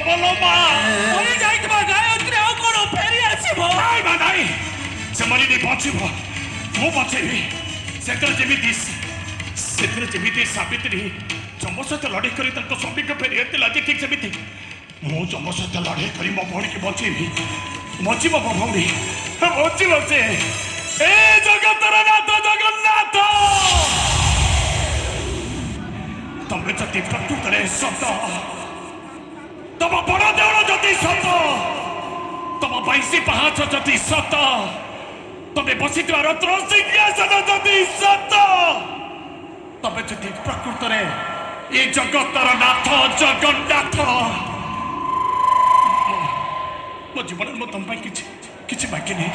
बोलो माँ मरी जाइतबा गायत्री आ कोन फेरी आसीबो नाई माँ नाई से मरी नहीं बचिबो मु बचेबी सेमिति सावित्री जम सहित लड़े कर स्वामी को फेरी आती ठीक सेमती मु जम सहित लड़े कर मो भौणी की बचेबी बचब मो भौणी बचब से ए जगतर नाथ जगन्नाथ तमें जति प्रकृत सत तम बड़ देवल जति सत तम 22 पहाच जति सत तमें बसी रत्न सिंहासन जति सत तमें जति प्रकृत ये जगतर नाथ जगन्नाथ मो जीवन में तुम किसी बाकी नहीं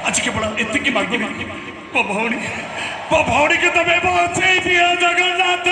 आज केवल एति मांगी मो भौणी के तमें बचे दियो जगन्नाथ।